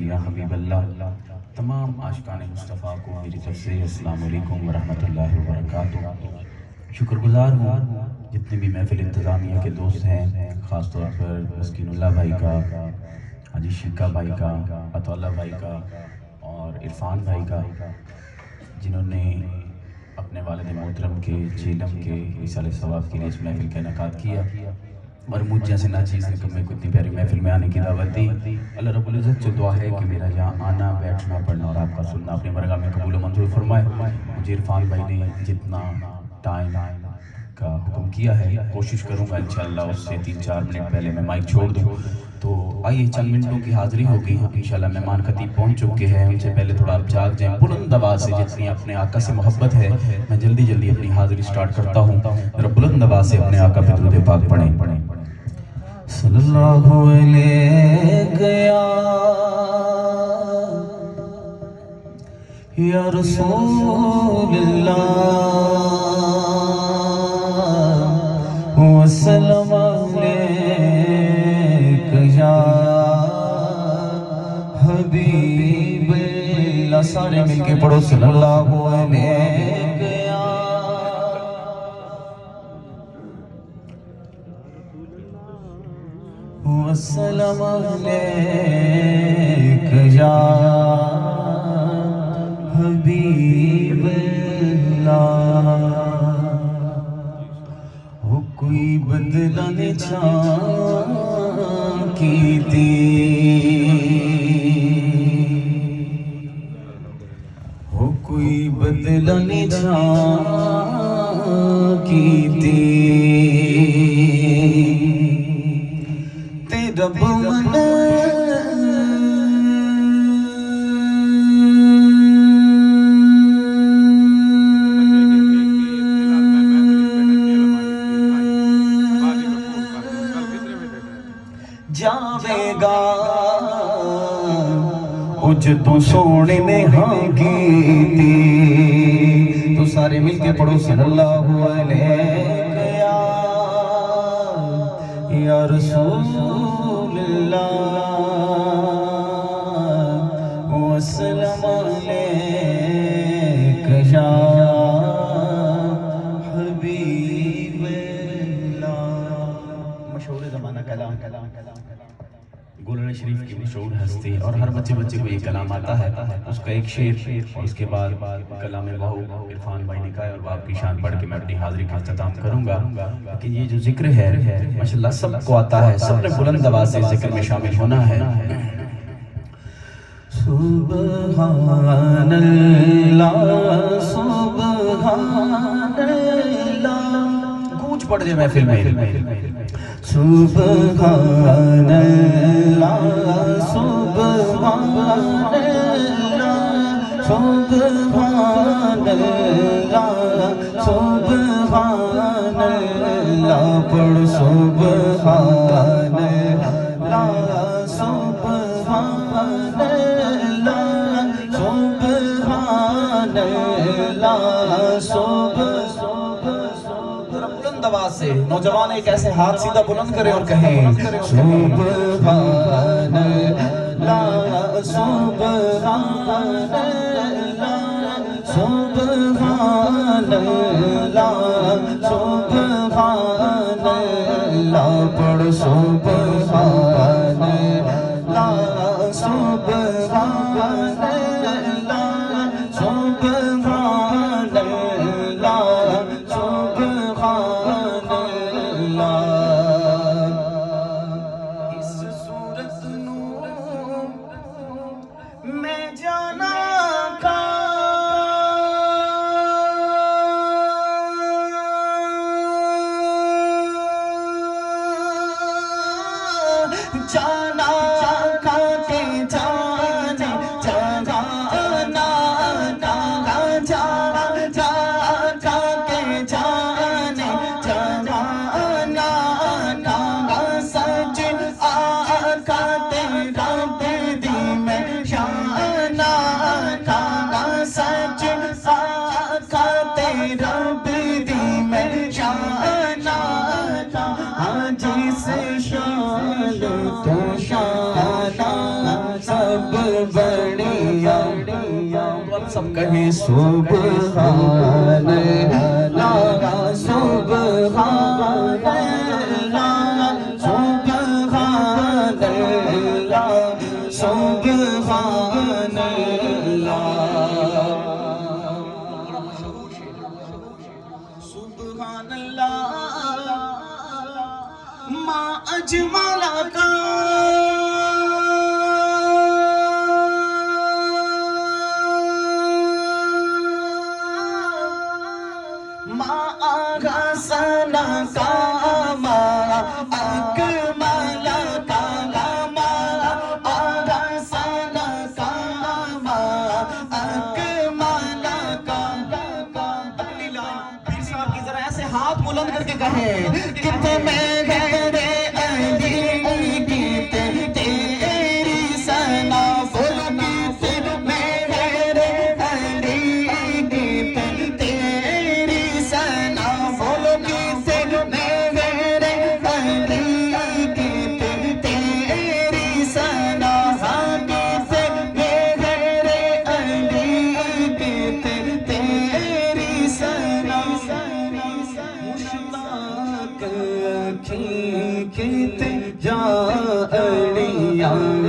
یا حبیب اللہ، تمام عاشقان مصطفیٰ کو میری طرف سے السلام علیکم ورحمۃ اللہ وبرکاتہ۔ شکر گزار ہوں جتنے بھی محفل انتظامیہ کے دوست ہیں، خاص طور پر مسکین اللہ بھائی کا، حاجی شیکا بھائی کا، عطا اللہ بھائی کا اور عرفان بھائی کا، جنہوں نے اپنے والد محترم کے چیلم کے ایصال ثواب کے لیے اس محفل کا انعقاد کیا اور مجھ جیسے ناچیز نے میرے کو اتنی پیاری محفل میں آنے کی دعوت دی۔ اللہ رب العزت سے دعا ہے کہ میرا یہاں آنا، بیٹھنا، پڑھنا اور آپ کا سننا اپنی برگاہ میں قبول و منظور فرمائے۔ مجھے عرفان بھائی نے جتنا ٹائم کا حکم کیا ہے، کوشش کروں گا انشاءاللہ اس سے 3-4 منٹ پہلے میں مائک چھوڑ دوں۔ تو آئیے چند منٹوں کی حاضری ہوگی، انشاءاللہ مہمان خطیب پہنچ چکے ہیں، ان سے پہلے تھوڑا آپ جاگ جائیں بلند آواز سے، جتنی اپنے آقا سے محبت ہے میں جلدی جلدی اپنی حاضری سٹارٹ کرتا ہوں، ذرا بلند آواز سے اپنے آقا پہ درود پاک پڑھیں۔ صلی اللہ علیہ یا رسول اللہ وسلم علیک یا حبیب اللہ، سارے مل کے پڑھو صلی اللہ علیہ وسلم علیک یا حبیب اللہ۔ ہو کوئی بدلہ نچان کی تھی، ہو کوئی بدلہ نچان کی تھی، رب من جاوے گا جدوں سونے نے ہاں کی تھی، تو سارے مل کے پڑھو صلی اللہ علیہ یا رسول اللہ وسلم علیک یا حبیب اللہ۔ مشہور زمانہ کلام گولڑ شریف کی مشہور ہستی، اور ہر بچے بچے کو یہ کلام آتا ہے، اس کا ایک شعر اور اس کے بعد کلام بہو عرفان بھائی نے کہا، اور باپ کی شان پڑھ کے میں اپنی حاضری کا اختتام کروں گا کہ یہ جو ذکر ہے ماشاءاللہ سب کو آتا ہے، سب نے بلند آواز سے ذکر میں شامل ہونا ہے۔ سبحان اللہ سبحان اللہ، گونج پڑ جائے محفل میں، سبحان اللہ سبحان اللہ سبحان اللہ سبحان اللہ، پڑھ سبحان اللہ سبحان اللہ سبحان اللہ بلند آواز سے نوجوان ایک ایسے ہاتھ سیدھا بلند کریں اور کہیں سبحان اللہ سبحان اللہ سبحان اللہ سبحان اللہ، پڑھ سبحان اللہ سبحان اللہ سبحان اللہ سبحان اللہ۔ اس صورت نو میں جانا کا جانا کا کے جانے جانا کا جانا جا کا کے جانے جانا کا سچ آقا تیرا دی میں شانا بڑیا سب کہیں سبحان اللہ سبحان اللہ سبحان اللہ سبحان اللہ سبحان اللہ ما اجملک ما احسنک ما اکملک ما احسنک ما اکملک اگلی لائن پیر صاحب کی ذرا ایسے ہاتھ بلند کر کے کہیں کتنے گہرے علی گیتے تیری ثنا فلکیتے میرے علی گیتے تیری ثنا فلکیتے میرے علی گیتے تیری ثنا حدیث میرے علی گیتے تیری ثنا مشتاق کھیتے جا علیاں